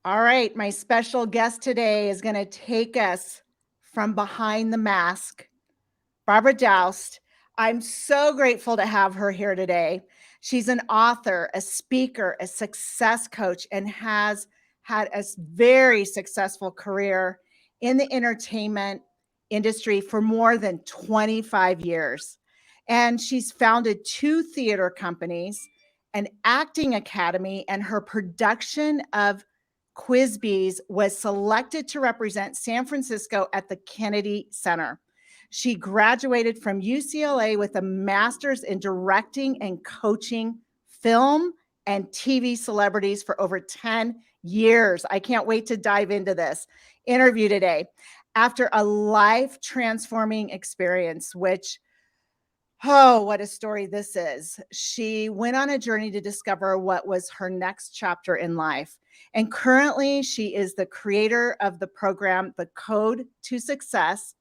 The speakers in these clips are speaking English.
All right, my special guest today is going to take us from behind the mask, Barbara Doust. I'm so grateful to have her here today. She's an author, a speaker, a success coach, and has had a very successful career in the entertainment industry for more than 25 years. And she's founded 2 theater companies, an acting academy, and her production of Quiz Bees was selected to represent San Francisco at the Kennedy Center. She graduated from UCLA with a master's in directing and coaching film and TV celebrities for over 10 years. I can't wait to dive into this interview today. After a life transforming experience, which oh, what a story this is. She went on a journey to discover what was her next chapter in life. And currently, she is the creator of the program, The Code to Success,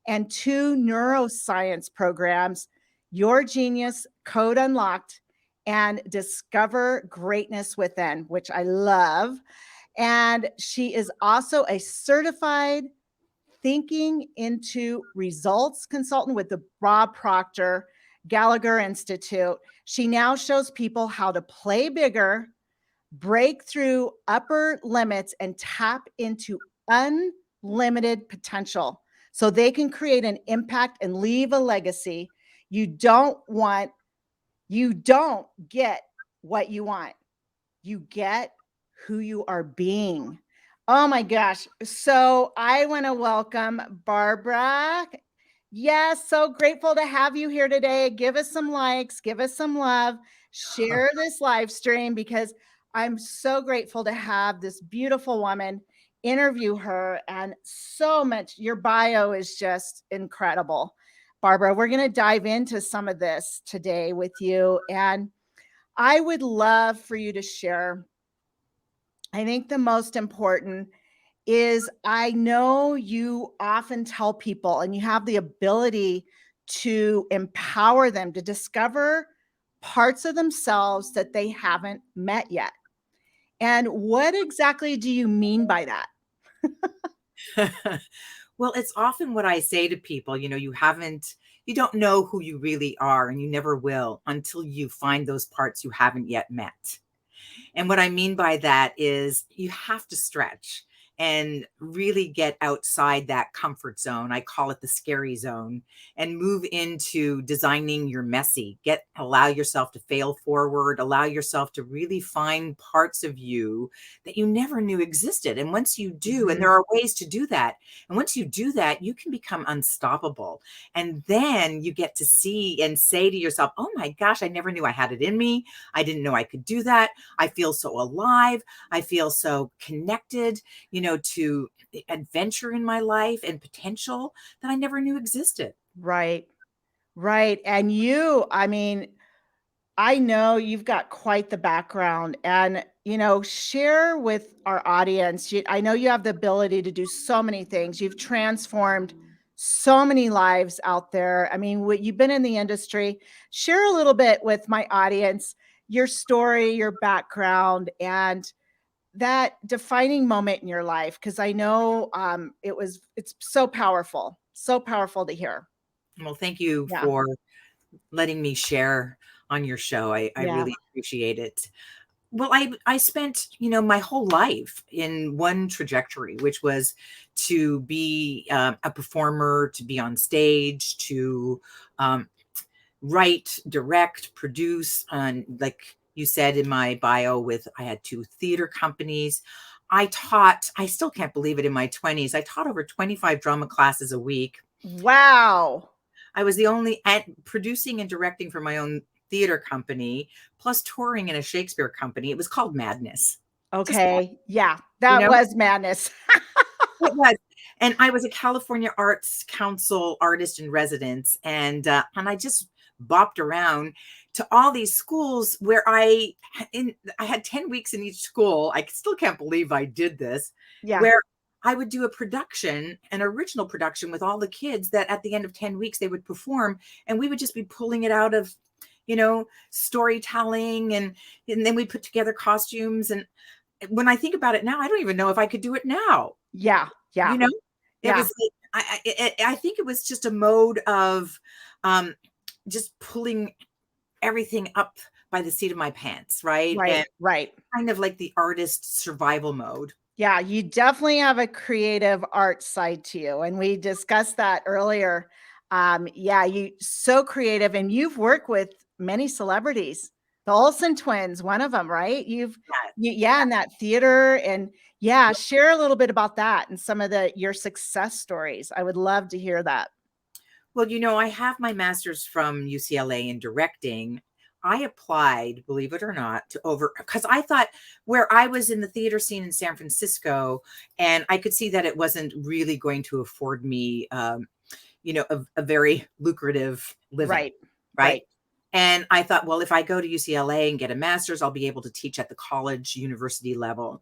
and 2 neuroscience programs, Your Genius, Code Unlocked, and Discover Greatness Within, which I love. And she is also a certified thinking into results consultant with the Proctor Gallagher Institute. She now shows people how to play bigger, break through upper limits, and tap into unlimited potential so they can create an impact and leave a legacy. You don't get what you want. You get who you are being. Oh my gosh. So I want to welcome Barbara. Yes, so grateful to have you here today. Give us some likes, give us some love, share this live stream because I'm so grateful to have this beautiful woman interview her. And so much, your bio is just incredible. Barbara, we're going to dive into some of this today with you. And I would love for you to share. I think the most important is I know you often tell people and you have the ability to empower them to discover parts of themselves that they haven't met yet. And what exactly do you mean by that? Well, it's often what I say to people, you don't know who you really are, and you never will until you find those parts you haven't yet met. And what I mean by that is you have to stretch and really get outside that comfort zone. I call it the scary zone, and move into designing your messy. Allow yourself to fail forward, allow yourself to really find parts of you that you never knew existed. And once you do, and there are ways to do that, and once you do that, you can become unstoppable. And then you get to see and say to yourself, oh my gosh, I never knew I had it in me. I didn't know I could do that. I feel so alive. I feel so connected, to adventure in my life and potential that I never knew existed. Right. Right. And I know you've got quite the background and, share with our audience. I know you have the ability to do so many things. You've transformed so many lives out there. You've been in the industry. Share a little bit with my audience, your story, your background, and that defining moment in your life. Cause I know it's so powerful to hear. Well, thank you Yeah. for letting me share on your show. I Yeah. really appreciate it. Well, I spent, my whole life in one trajectory, which was to be a performer, to be on stage, to write, direct, produce. And like you said in my bio, I had 2 theater companies. I still can't believe it, in my 20s, I taught over 25 drama classes a week. Wow. I was the only at producing and directing for my own theater company, plus touring in a Shakespeare company. It was called madness. Just Okay. Yeah, you that know, was madness. it was. And I was a California Arts Council artist in residence, and I just bopped around to all these schools where I had 10 weeks in each school. I still can't believe I did this, Yeah. where I would do a production, an original production with all the kids that at the end of 10 weeks they would perform, and we would just be pulling it out of, storytelling, and then we put together costumes. And when I think about it now, I don't even know if I could do it now. Yeah. You Yeah. know, it Yeah. was like, I think it was just a mode of um, just pulling everything up by the seat of my pants, right? Right. And Right. kind of like the artist survival mode. Yeah, you definitely have a creative art side to you, and we discussed that earlier. Yeah, you so creative, and you've worked with many celebrities. The Olsen twins, one of them, right? Yeah. Yeah, in that theater, and yeah, share a little bit about that and some of your success stories. I would love to hear that. Well, I have my master's from UCLA in directing. I applied, believe it or not, to over because I thought where I was in the theater scene in San Francisco, and I could see that it wasn't really going to afford me, a very lucrative living, Right, right? right. And I thought, well, if I go to UCLA and get a master's, I'll be able to teach at the college university level.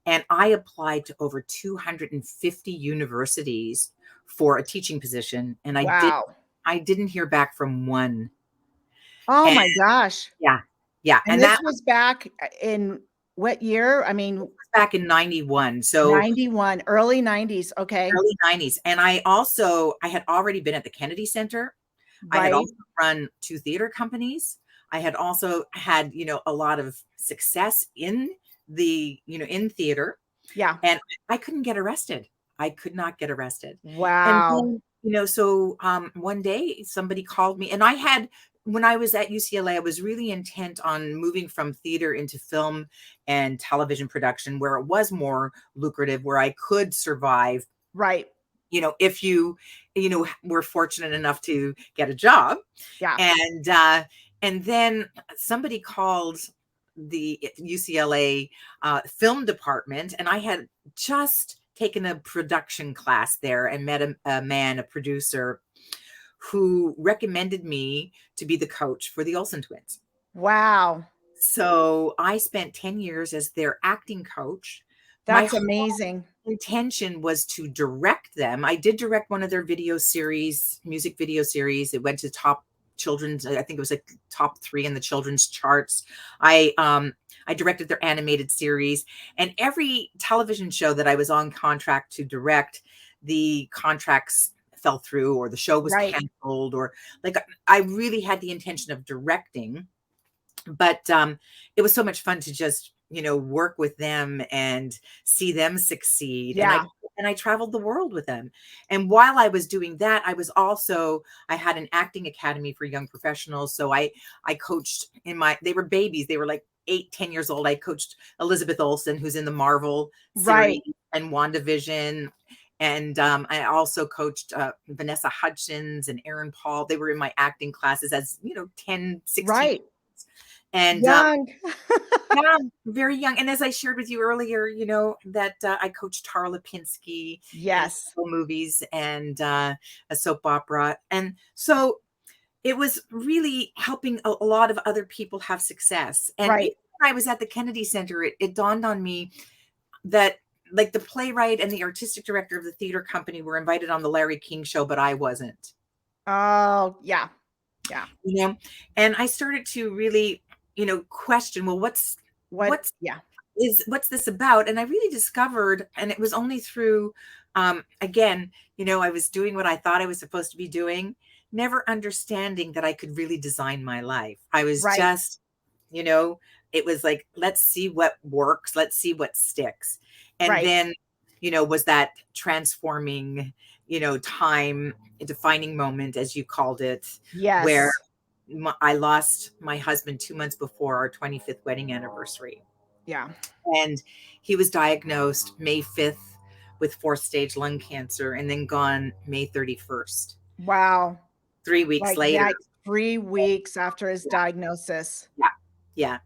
And I applied to over 250 universities for a teaching position, and Wow. I didn't hear back from one. Oh And my gosh. yeah, yeah, And and this that was back in what year? I was mean, back in 91. So 91, early 90s. Okay. early 90s. And I had already been at the Kennedy Center. I had Right. also run two theater companies. I had also had, a lot of success in in theater, Yeah. and I couldn't get arrested. I could not get arrested. And Wow. then, so one day somebody called me, and when I was at UCLA, I was really intent on moving from theater into film and television production where it was more lucrative, where I could survive, Right. if were fortunate enough to get a job. Yeah. And then somebody called the UCLA film department, and I had just taken a production class there and met a producer who recommended me to be the coach for the Olsen twins. Wow. So I spent 10 years as their acting coach. My That's amazing. intention was to direct them. I did direct one of their music video series. It went to top children's, I think it was like top 3 in the children's charts. I directed their animated series, and every television show that I was on contract to direct, the contracts fell through or the show was Right. canceled, or like I really had the intention of directing. But it was so much fun to just work with them and see them succeed. And Yeah. I traveled the world with them. And while I was doing that, I had an acting academy for young professionals. So I coached they were babies, they were like 8, 10 years old. I coached Elizabeth Olsen, who's in the Marvel series, Right. and WandaVision. And I also coached Vanessa Hudgens and Aaron Paul. They were in my acting classes as 10, 16. Right. And Young. yeah, very young. And as I shared with you earlier, that I coached Tara Lipinski in Yes. several movies and a soap opera. And so it was really helping a lot of other people have success. And Right. even when I was at the Kennedy Center, it dawned on me that like the playwright and the artistic director of the theater company were invited on the Larry King show, but I wasn't. Oh, yeah. Yeah. And I started to really, question, well, What? what's Yeah. what's this about? And I really discovered, and it was only through again, I was doing what I thought I was supposed to be doing, never understanding that I could really design my life. I was Right. just, it was like, let's see what works, let's see what sticks. And Right. then, was that transforming, time, defining moment, as you called it, where Yes. I lost my husband 2 months before our 25th wedding anniversary. Yeah. And he was diagnosed May 5th with fourth stage lung cancer and then gone May 31st. Wow. 3 weeks Like, later. yeah, 3 weeks after his Yeah. diagnosis. Yeah. Yeah.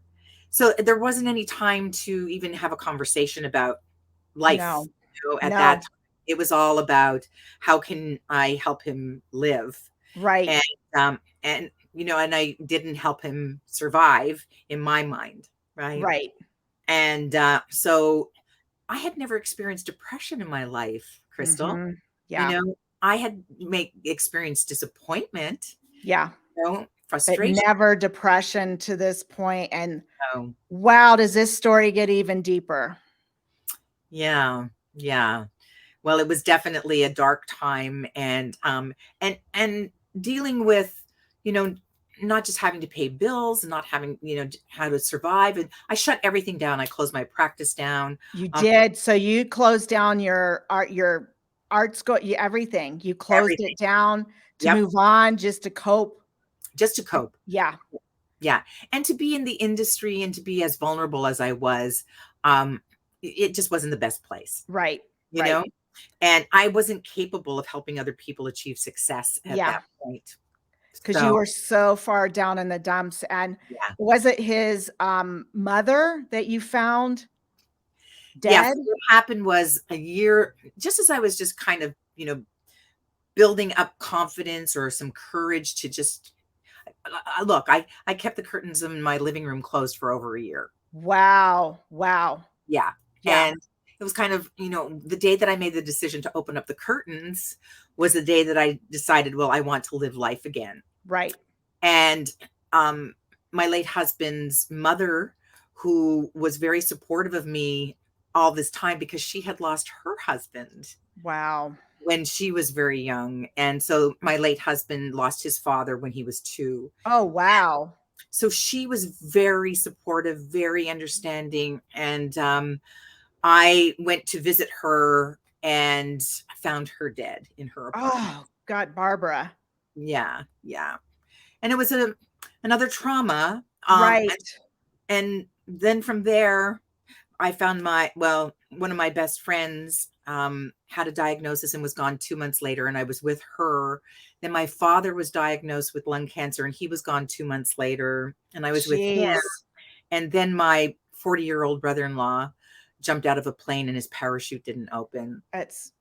So there wasn't any time to even have a conversation about life, No. at that No. time. It was all about how can I help him live? Right. And I didn't help him survive in my mind, right? Right. And so I had never experienced depression in my life, Crystal. Mhm. You Yeah. know, I had experienced disappointment, Yeah. but frustration. never depression to this point. And So, wow, does this story get even deeper? yeah, yeah. Well, it was definitely a dark time, and dealing with, you know, not just having to pay bills and not having, how to survive. And I shut everything down. I closed my practice down. You Um, did. So you closed down your art school, everything. You closed everything. it down to Yep. move on, just to cope. Just to cope. Yeah, Yeah. And to be in the industry and to be as vulnerable as I was, um, it just wasn't the best place, right, you right. know? And I wasn't capable of helping other people achieve success at Yeah, that point. because you So, were so far down in the dumps. And yeah. was it his mother that you found Yes, dead? what happened was a year, just as I was just kind of, building up confidence or some courage to just look, I kept the curtains in my living room closed for over a year. Wow, wow. Yeah. Yeah, And it was kind of, the day that I made the decision to open up the curtains was the day that I decided, well, I want to live life again. right. And um, my late husband's mother, who was very supportive of me all this time because she had lost her husband Wow. when she was very young. And so my late husband lost his father when he was 2. Oh, wow. So she was very supportive, very understanding. And I went to visit her and found her dead in her apartment. Oh, God, Barbara. Yeah, yeah. And it was another trauma. Right. And then from there, I found one of my best friends had a diagnosis and was gone 2 months later, and I was with her. Then my father was diagnosed with lung cancer, and he was gone 2 months later, and I was with him. Jeez. And then my 40-year-old brother-in-law jumped out of a plane and his parachute didn't open. It's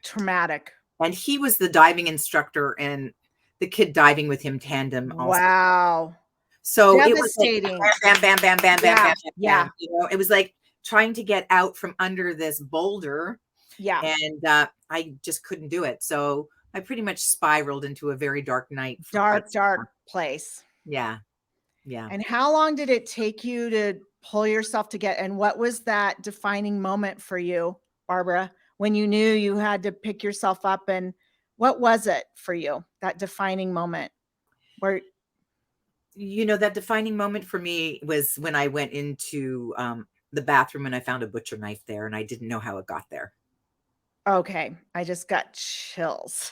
traumatic. And he was the diving instructor, and the kid diving with him tandem also. Wow. So it was like Devastating. bam, bam, bam, bam, bam, Yeah, bam, bam, yeah, bam. It was like trying to get out from under this boulder, yeah. and I just couldn't do it. So I pretty much spiraled into a very dark night for quite Dark, some dark time. place. Yeah, yeah. And how long did it take you to pull yourself together? And what was that defining moment for you, Barbara, when you knew you had to pick yourself up? And what was it for you, that defining moment where, That defining moment for me was when I went into the bathroom and I found a butcher knife there, and I didn't know how it got there. okay, I just got chills.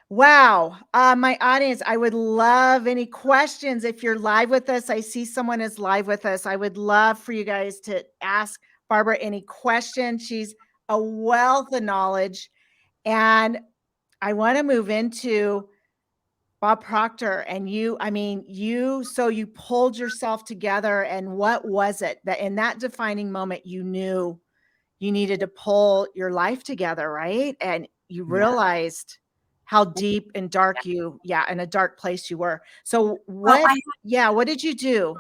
Wow. My audience, I would love any questions. If you're live with us, I see someone is live with us. I would love for you guys to ask Barbara any questions. She's a wealth of knowledge. And I want to move into Bob Proctor and you. I mean, so you pulled yourself together. And what was it that in that defining moment you knew you needed to pull your life together, right? And you Yeah. realized how deep and dark in a dark place you were. So Well, what did you do?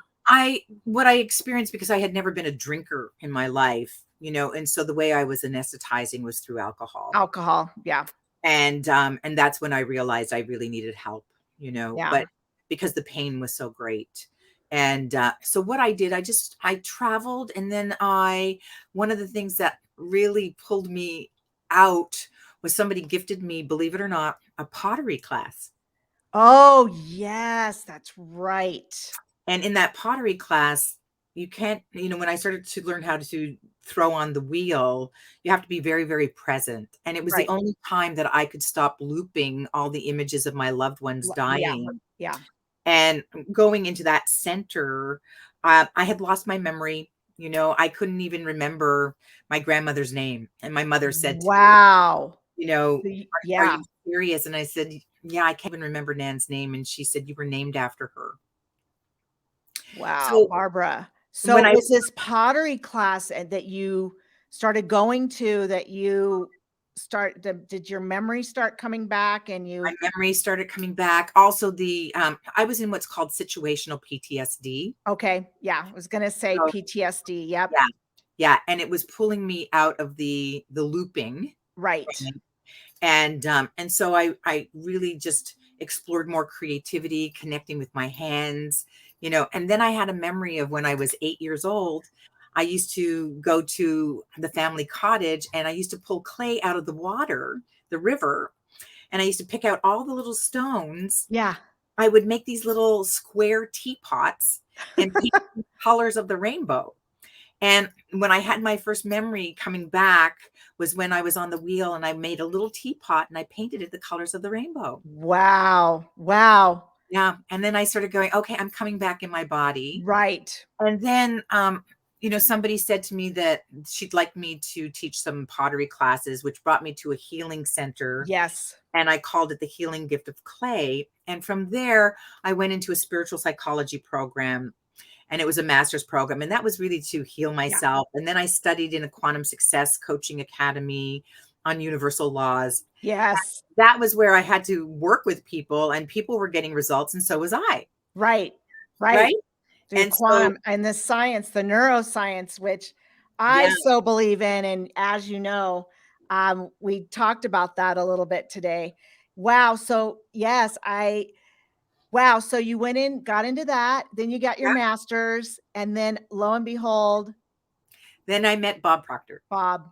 what I experienced, because I had never been a drinker in my life, and so the way I was anesthetizing was through alcohol. Alcohol. Yeah. And that's when I realized I really needed help, Yeah. but because the pain was so great. And so what I did, I traveled, and then one of the things that really pulled me out was somebody gifted me, believe it or not, a pottery class. Oh, yes, that's right. And in that pottery class, you can't, when I started to learn how to throw on the wheel, you have to be very, very present. And it was the Right. only time that I could stop looping all the images of my loved ones Yeah. dying. Yeah. And going into that center, I had lost my memory. I couldn't even remember my grandmother's name. And my mother said to me, Wow. are Yeah. you serious? And I said, yeah, I can't even remember Nan's name. And she said, you were named after her. Wow, So Barbara. So when it I was this pottery class that you started going to that you did your memory start coming back and my you memory started coming back. Also, I was in what's called situational PTSD. okay, yeah, I was gonna say So PTSD. Yep. yeah, yeah, and it was pulling me out of the looping, Right. and so I really just explored more creativity, connecting with my hands, and then I had a memory of when I was 8 years old. I used to go to the family cottage and I used to pull clay out of the water, the river, and I used to pick out all the little stones. Yeah. I would make these little square teapots and paint the colors of the rainbow. And when I had my first memory coming back was when I was on the wheel and I made a little teapot and I painted it the colors of the rainbow. Wow. Wow. Yeah. And then I started going, okay, I'm coming back in my body. Right. And then, somebody said to me that she'd like me to teach some pottery classes, which brought me to a healing center. Yes. And I called it the Healing Gift of Clay. And from there, I went into a spiritual psychology program, and it was a master's program. And that was really to heal Yeah. myself. And then I studied in a quantum success coaching academy on universal laws. Yes. That was where I had to work with people, and people were getting results. And so was I. Right. Right. Right. Through And so, quantum and the science, the neuroscience, which I yeah, so believe in. And as you know, we talked about that a little bit today. Wow. So yes, wow. So you went in, got into that, then you got your yeah. master's, and then lo and behold, Then I met Bob Proctor. Bob.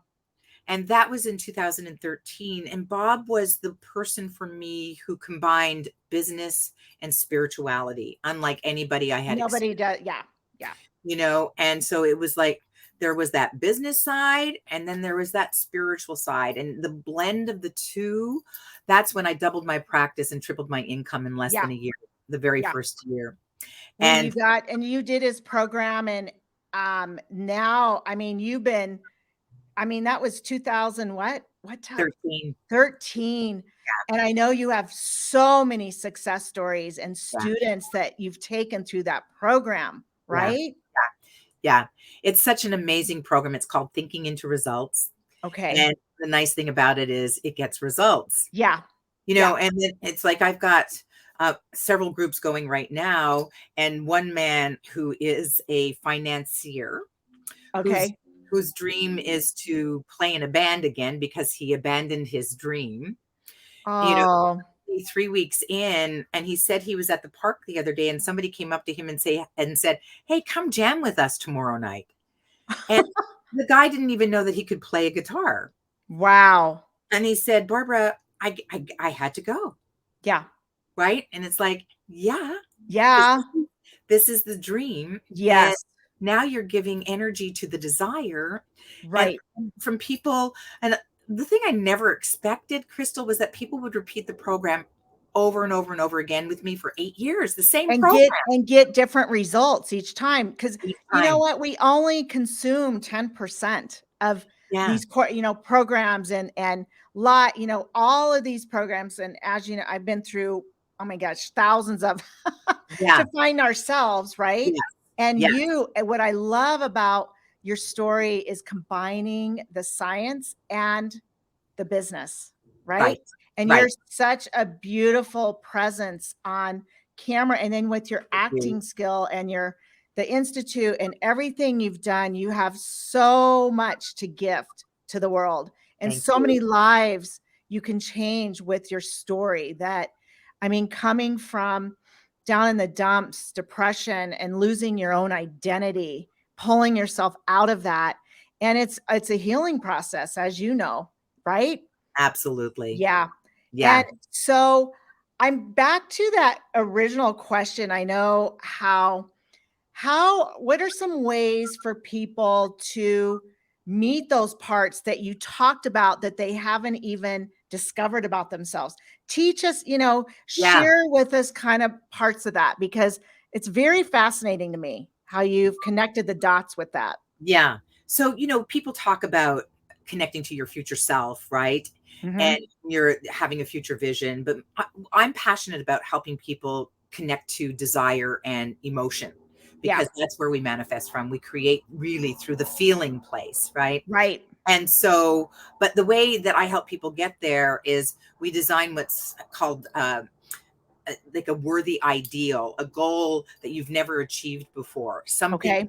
And that was in 2013. And Bob was the person for me who combined business and spirituality, unlike anybody I had Nobody experienced, does. Yeah. Yeah. And so it was like there was that business side and then there was that spiritual side. And the blend of the two, that's when I doubled my practice and tripled my income in less Yeah. than a year, the very Yeah. first year. When you And got, and you did his program, and now, I mean, you've been, I mean, that was 2000, what time? 13, 13. And I know you have so many success stories and yeah, students that you've taken through that program, yeah, right? yeah. It's such an amazing program. It's called Thinking into Results. Okay. And the nice thing about it is it gets results, Yeah. Yeah. and then it's like I've got several groups going right now. And one man who is a financier whose Okay. whose dream is to play in a band again because he abandoned his dream. You know, Oh, 3 weeks in, and he said he was at the park the other day, and somebody came up to him and said, "Hey, come jam with us tomorrow night." And the guy didn't even know that he could play a guitar. wow. And he said, "Barbara, I had to go." Yeah. Right. And it's like, yeah, because Yeah. this is the dream. And Yes. now you're giving energy to the desire. And Right. from people, and the thing I never expected, Crystal, was that people would repeat the program over and over and over again with me for 8 years, the same And program get different results each time, because each you know time. what, we only consume 10% of Yeah. these programs, and lot, all of these programs. And as you know, I've been through, oh my gosh, thousands of Yeah. to find ourselves, right? Yes. And Yes. what I love about your story is combining the science and the business, right? Right. And you're Right. such a beautiful presence on camera, and then with your Thank you. acting skill and the institute and everything you've done, you have so much to gift to the world, and Thank so you. many lives you can change with your story. That, I mean, coming from down in the dumps, depression, and losing your own identity, pulling yourself out of that, and it's a healing process, as you know, right? Absolutely. Yeah. Yeah. And so I'm back to that original question. I know what are some ways for people to meet those parts that you talked about that they haven't even discovered about themselves? Teach us, Yeah. share with us kind of parts of that, because it's very fascinating to me how you've connected the dots with that. Yeah. So, people talk about connecting to your future self, right? And Mhm. you're having a future vision, but I'm passionate about helping people connect to desire and emotion Yeah. because that's where we manifest from. We create really through the feeling place, right? Right. And so, but the way that I help people get there is we design what's called like a worthy ideal, a goal that you've never achieved before, something Okay.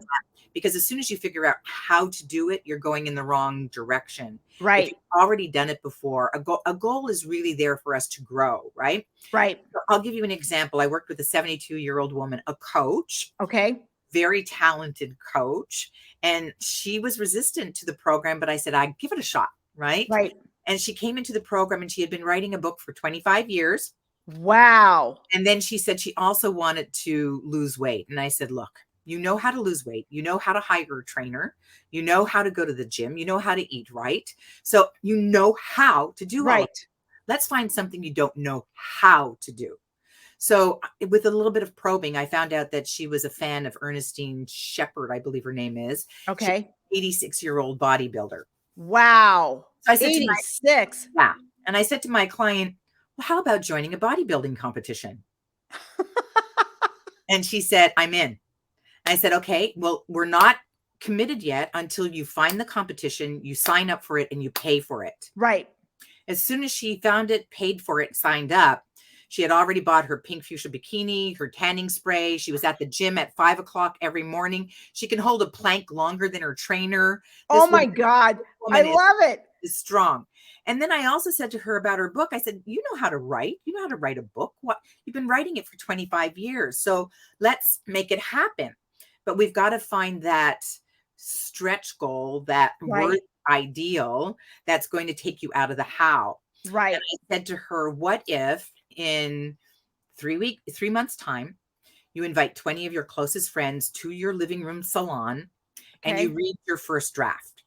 because as soon as you figure out how to do it, you're going in the wrong direction. If Right. you've already done it before, a goal is really there for us to grow, right? Right. So I'll give you an example. I worked with a 72-year-old woman, a coach, Okay. very talented coach, and she was resistant to the program, but I said, I'd give it a shot, right? Right. And she came into the program and she had been writing a book for 25 years. Wow. And then she said she also wanted to lose weight. And I said, look, you know how to lose weight. You know how to hire a trainer. You know how to go to the gym. You know how to eat right. So you know how to do all of it. Right. Let's find something you don't know how to do. So with a little bit of probing, I found out that she was a fan of Ernestine Shepherd, I believe her name is. She's Okay. an 86-year-old bodybuilder. Wow. So I said to my 86. yeah, and I said to my client, well, how about joining a bodybuilding competition? And she said, I'm in. I said, okay, well, we're not committed yet until you find the competition, you sign up for it, and you pay for it. Right. As soon as she found it, paid for it, signed up, she had already bought her pink fuchsia bikini, her tanning spray. She was at the gym at 5 o'clock every morning. She can hold a plank longer than her trainer. Oh my God. I Woman love it. is strong. And then I also said to her about her book, I said, you know how to write. You know how to write a book. What you've been writing it for 25 years. So let's make it happen. But we've got to find that stretch goal, that Right. word ideal that's going to take you out of the how. And Right. I said to her, what if in 3 months time, you invite 20 of your closest friends to your living room salon and you Okay. read your first draft?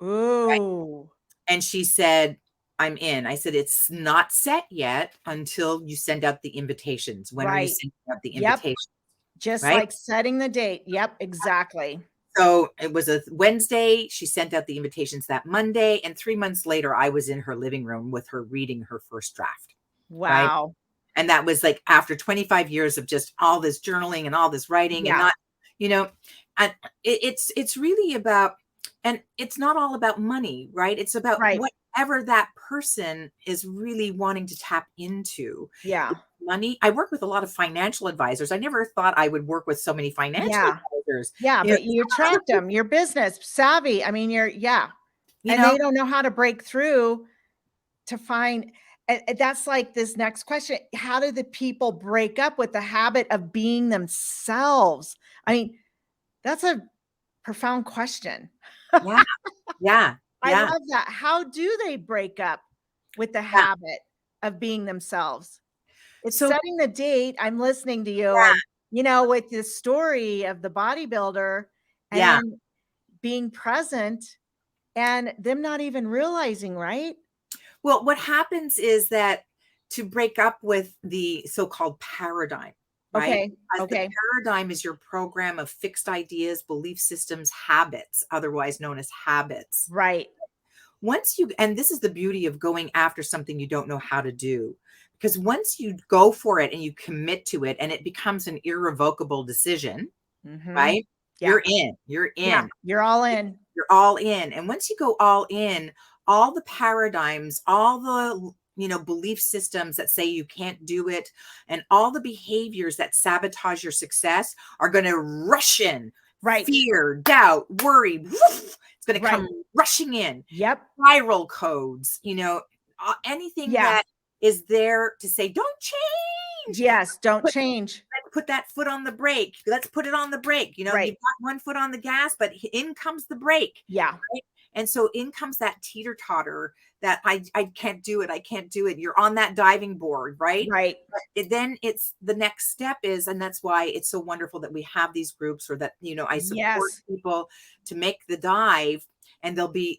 Ooh. And she said, I'm in. I said, it's not set yet until you send out the invitations. When are you Right. sending out the Yep. invitations? Just Right. like setting the date. Yep. Exactly. So it was a Wednesday. She sent out the invitations that Monday. And 3 months later, I was in her living room with her reading her first draft. Right. Wow. And that was like after 25 years of just all this journaling and all this writing and Yeah. not, you know, and it's really about, and it's not all about money, right? It's about Right. whatever that person is really wanting to tap into. Yeah. It's money. I work with a lot of financial advisors. I never thought I would work with so many financial Yeah. advisors. Yeah. You know, But you some other attract people, them. You're business savvy. I mean, yeah. you And know, they don't know how to break through to find. And that's like this next question. How do the people break up with the habit of being themselves? I mean, that's a profound question. yeah, yeah, I yeah, love that. How do they break up with the yeah. habit of being themselves? It's So setting the date. I'm listening to you yeah, and, with this story of the bodybuilder and yeah. then being present and them not even realizing, right? Well, what happens is that to break up with the so-called paradigm, right? Okay. Because the Okay. paradigm is your program of fixed ideas, belief systems, habits, otherwise known as habits. Right. Once you, and this is the beauty of going after something you don't know how to do, because once you go for it and you commit to it and it becomes an irrevocable decision, Mhm. right? Yeah. You're Yeah. in. You're all in. You're all in. And once you go all in, all the paradigms, all the belief systems that say you can't do it, and all the behaviors that sabotage your success are going to rush in. Right. Fear, doubt, worry, woof, it's going to Right. come rushing in. Yep. Viral codes, anything Yeah. that is there to say, don't change. Yes. Don't change. Let's put that foot on the brake. Let's put it on the brake. You've Right. got one foot on the gas, but in comes the brake. Yeah. Right? And so in comes that teeter totter that I can't do it. I can't do it. You're on that diving board, right? Right. Then it's the next step is, and that's why it's so wonderful that we have these groups, or that, I support Yes. people to make the dive, and they'll be,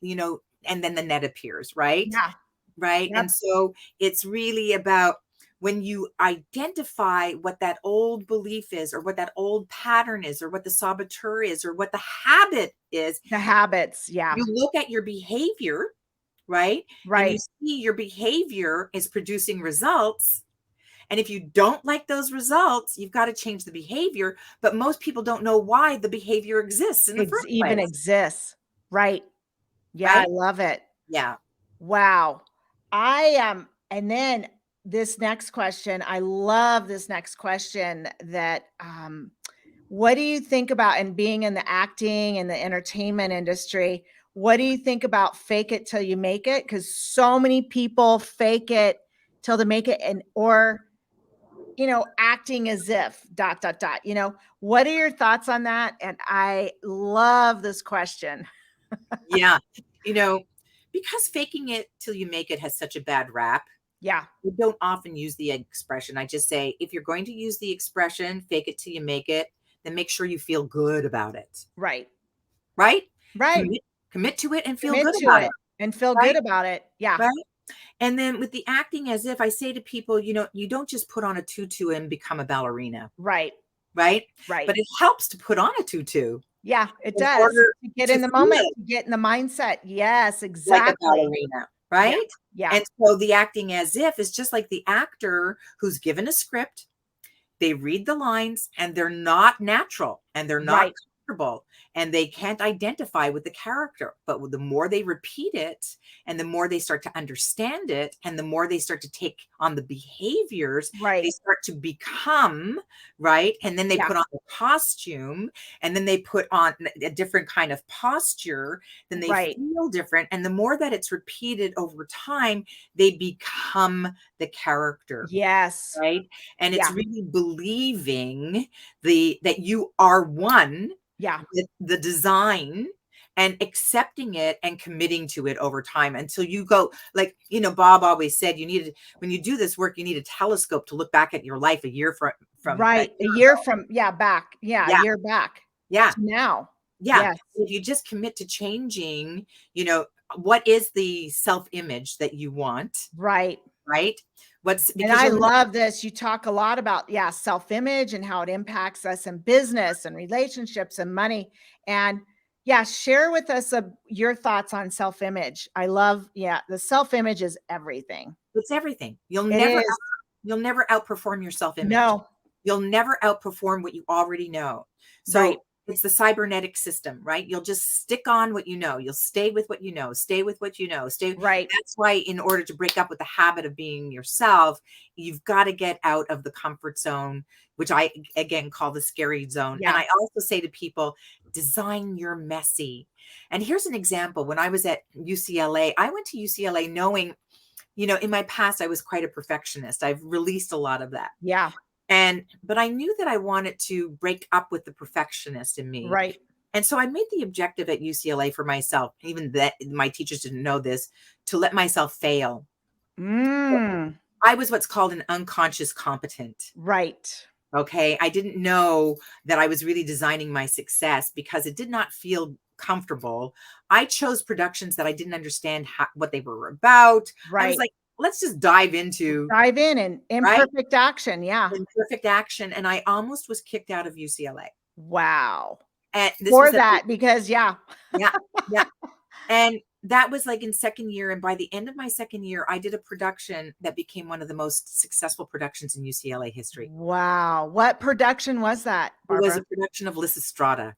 and then the net appears, right? Yeah. Right. Yep. And so it's really about when you identify what that old belief is, or what that old pattern is, or what the saboteur is, or what the habit is, The habits. Yeah. you look at your behavior, right? And you Right. see your behavior is producing results. And if you don't like those results, you've got to change the behavior. But most people don't know why the behavior exists in the first Even place, exists. Right. Yeah. I right? love it. Yeah. Wow. I am. And then this next question, I love this next question that What do you think about, and being in the acting and the entertainment industry, what do you think about fake it till you make it? Because so many people fake it till they make it, and or acting as if dot dot dot. What are your thoughts on that? And I love this question. Yeah. You know, because faking it till you make it has such a bad rap, Yeah, we don't often use the expression. I just say, if you're going to use the expression, fake it till you make it, then make sure you feel good about it, right, right? right. Commit, commit to it and feel Commit good to about it, it and feel good right? about it. Yeah, Right. And then with the acting as if, I say to people, you don't just put on a tutu and become a ballerina, right, right? right. But it helps to put on a tutu Yeah, it in does. order To get to in the moment, feel to get in the mindset. Yes, like a exactly. ballerina, Yeah, right? yeah, And so the acting as if is just like the actor who's given a script. They read the lines and they're not natural and they're not right, comfortable and they can't identify with the character. But the more they repeat it and the more they start to understand it and the more they start to take on the behaviors, they right. start to become, right? And then they Yeah, put on the costume and then they put on a different kind of posture, then they right. feel different. And the more that it's repeated over time, they become the character, Yes. right? And it's Yeah, really believing that you are one yeah, with the design and accepting it and committing to it over time until you go, like, Bob always said, when you do this work, you need a telescope to look back at your life a year from a right. A year year ago. from, yeah, back. Yeah, a Yeah, year back yeah, to now. yeah. Yes, If you just commit to changing, you know what is the self-image that you want, right. right? What's And Because I you'll never. love this. You talk a lot about, yeah, self-image and how it impacts us in business and relationships and money. And yeah, share with us your thoughts on self-image. I love, yeah, the self-image is everything. It's everything. It is. You'll never outperform your self-image. No, You'll never outperform what you already know. right, So it's the cybernetic system, right? You'll just stick on what you know. You'll stay with what you know, stay with what you know, stay. right. That's why, in order to break up with the habit of being yourself, you've got to get out of the comfort zone, which I, again, call the scary zone. And Yeah, I also say to people, design your messy. And here's an example. When I was at UCLA, I went to UCLA knowing, in my past, I was quite a perfectionist. I've released a lot of that. yeah, But I knew that I wanted to break up with the perfectionist in me. right. And so I made the objective at UCLA for myself, even that my teachers didn't know this, to let myself fail. Mm, I was what's called an unconscious competent. right, Okay. I didn't know that I was really designing my success because it did not feel comfortable. I chose productions that I didn't understand what they were about. I was right. like, let's just dive into, Dive in and right, imperfect action. Yeah. imperfect action. And I almost was kicked out of UCLA. Wow. And this For was at, that, because yeah. yeah, yeah. And that was like in second year. And by the end of my second year, I did a production that became one of the most successful productions in UCLA history. Wow. What production was that, It was a Barbara? production of Lysistrata.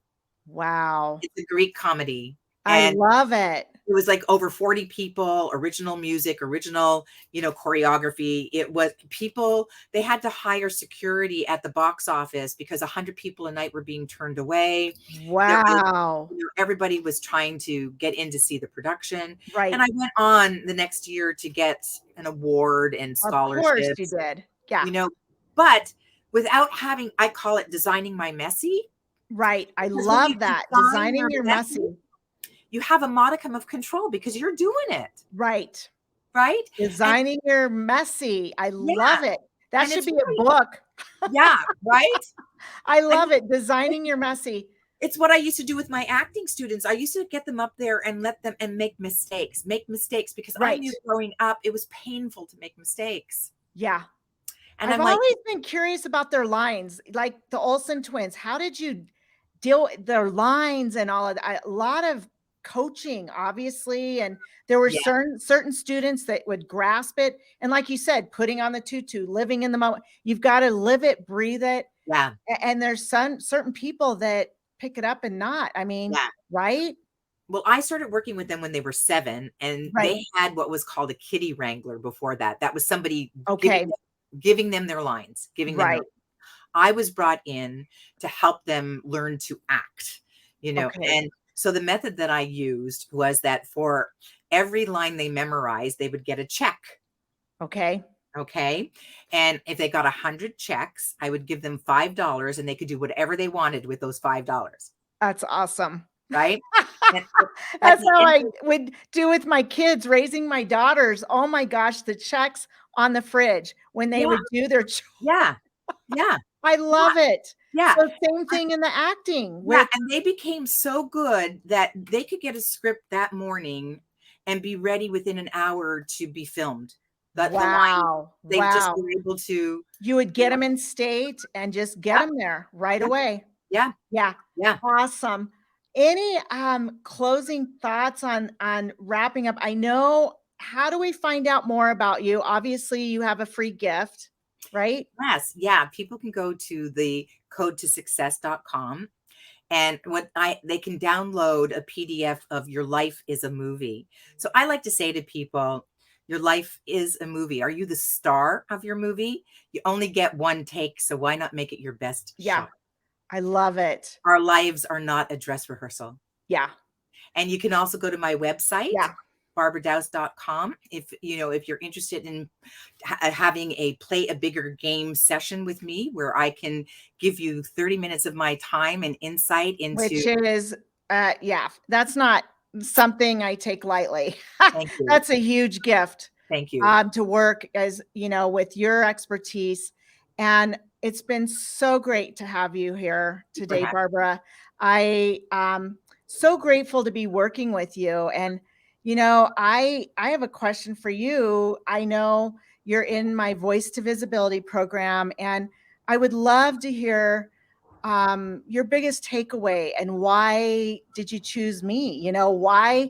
Wow. It's a Greek comedy. I And love it. it was like over 40 people, original music, original, choreography. It was people, they had to hire security at the box office because 100 people a night were being turned away. There was, Wow. everybody was trying to get in to see the production. And Right. I went on the next year to get an award and Of course you scholarships, did. Yeah. you know, but without having, I call it designing my messy, Right. I because when you love that. design Designing your your messy, messy. you have a modicum of control because you're doing it, Right. right? And Designing your messy. I yeah, love it. That and should it's be a really, book. yeah, right? I I love mean, it. Designing your messy. it's what I used to do with my acting students. I used to get them up there and let them and make mistakes because I Right. knew growing up it was painful to make mistakes. Yeah. And I've I'm like, always been curious about their lines, like the Olsen twins. How did you deal with their lines and all of that? A lot of coaching, obviously, and there were yeah, certain students that would grasp it. And like you said, putting on the tutu, living in the moment. You've got to live it, breathe it. yeah, And there's some certain people that pick it up and not. I mean, yeah. right? Well, I started working with them when they were 7, and Right. they had what was called a kitty wrangler before that. That was somebody Okay. giving them their lines, giving them their. Right. I was brought in to help them learn to act, Okay. and so the method that I used was that for every line they memorized, they would get a check. Okay. Okay. And if they got 100 checks, I would give them $5 and they could do whatever they wanted with those $5. That's awesome. Right. And at That's the how end I of, would do with my kids raising my daughters. Oh my gosh, the checks on the fridge when they yeah, would do their ch yeah, yeah, I yeah, love it. yeah. So same thing in the acting Yeah, with and they became so good that they could get a script that morning and be ready within an hour to be filmed. The line, wow, they just wow. were able to, You would you get know, them in state and just get yeah, them there right yeah, away. yeah, Yeah, yeah. awesome. Any, closing thoughts on wrapping up? I know how do we find out more about you? Obviously, you have a free gift, right? Yes, yeah. People can go to the code to success.com and what I they can download a PDF of Your Life is a Movie. So I like to say to people, your life is a movie. Are you the star of your movie? You only get one take, so why not make it your best Yeah, shot? I love it. Our lives are not a dress rehearsal. Yeah, And you can also go to my website, yeah. barbaradoust.com, if you're interested in having a play a bigger game session with me where I can give you 30 minutes of my time and insight into. Which is, yeah, that's not something I take lightly. Thank you. That's a huge gift, Thank you. to work as, with your expertise. And it's been so great to have you here Thank you for today, having. Barbara. I so grateful to be working with you. And, I have a question for you. I know you're in my Voice to Visibility program, and I would love to hear your biggest takeaway and why did you choose me? Why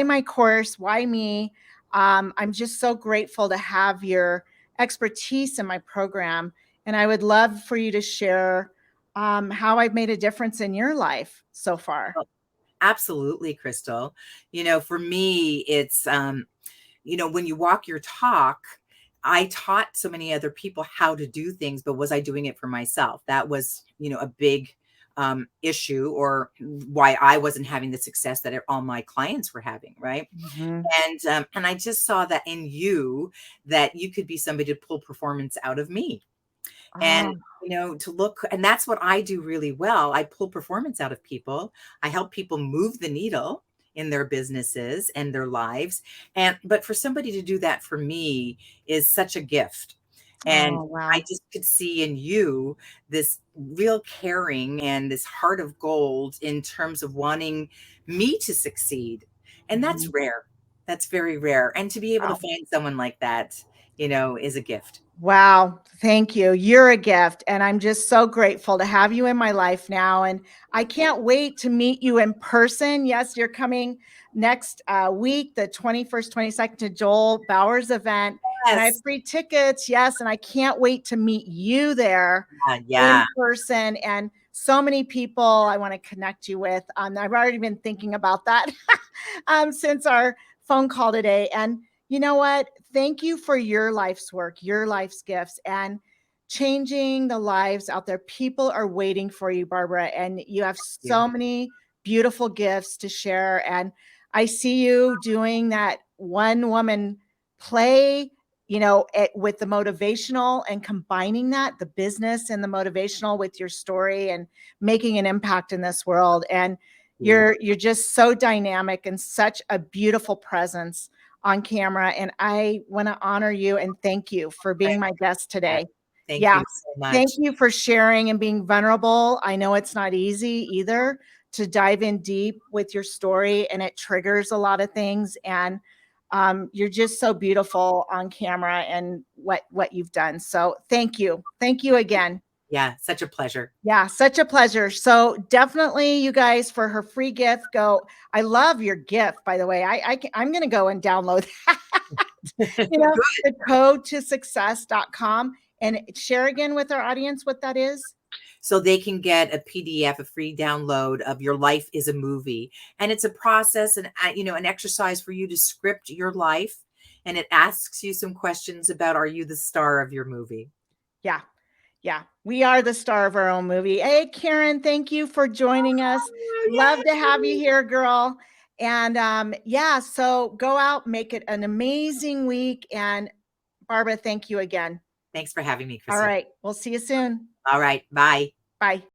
my course? Why me? I'm just so grateful to have your expertise in my program, and I would love for you to share how I've made a difference in your life so far. Absolutely, Crystal. For me, it's when you walk your talk, I taught so many other people how to do things, but was I doing it for myself? That was, a big issue, or why I wasn't having the success that all my clients were having, right? Mhm. And I just saw that in you, that you could be somebody to pull performance out of me. And, Oh, to look, and that's what I do really well. I pull performance out of people. I help people move the needle in their businesses and their lives. But for somebody to do that for me is such a gift. And oh, I wow. just could see in you this real caring and this heart of gold in terms of wanting me to succeed. And that's Mhm. rare. That's very rare. And to be able to Wow. find someone like that, is a gift. Wow, thank you. You're a gift, and I'm just so grateful to have you in my life now, and I can't wait to meet you in person. Yes, you're coming next, week, the 21st, 22nd to Joel Bauer's event, and I have Yes. free tickets, yes, and I can't wait to meet you there Yeah. in person, and so many people I wanna connect you with. I've already been thinking about that, since our phone call today, and you know what? Thank you for your life's work, your life's gifts, and changing the lives out there. People are waiting for you, Barbara, and you have You. so many beautiful gifts to share. And I see you doing that one woman play, with the motivational and combining that, the business and the motivational with your story and making an impact in this world. And You. you're just so dynamic and such a beautiful presence on camera. And I want to honor you and thank you for I being my guest appreciate that. today. Thank Yeah. you so Thank much. you for sharing and being vulnerable. I know it's not easy either to dive in deep with your story, and it triggers a lot of things. And you're just so beautiful on camera and what you've done. So thank you again. Yeah, such a pleasure. Yeah, such a pleasure. So definitely, you guys, for her free gift, go. I love your gift, by the way. I'm going to go and download that. Good. The code to success.com and share again with our audience what that is. So they can get a PDF, a free download of Your Life is a Movie. And it's a process and, an exercise for you to script your life. And it asks you some questions about, are you the star of your movie? Yeah. Yeah, we are the star of our own movie. Hey, Karen, thank you for joining us. Love to have you here, girl. And yeah, so go out, make it an amazing week. And Barbara, thank you again. Thanks for having me, All Crystal. right, we'll see you soon. All right, bye. Bye.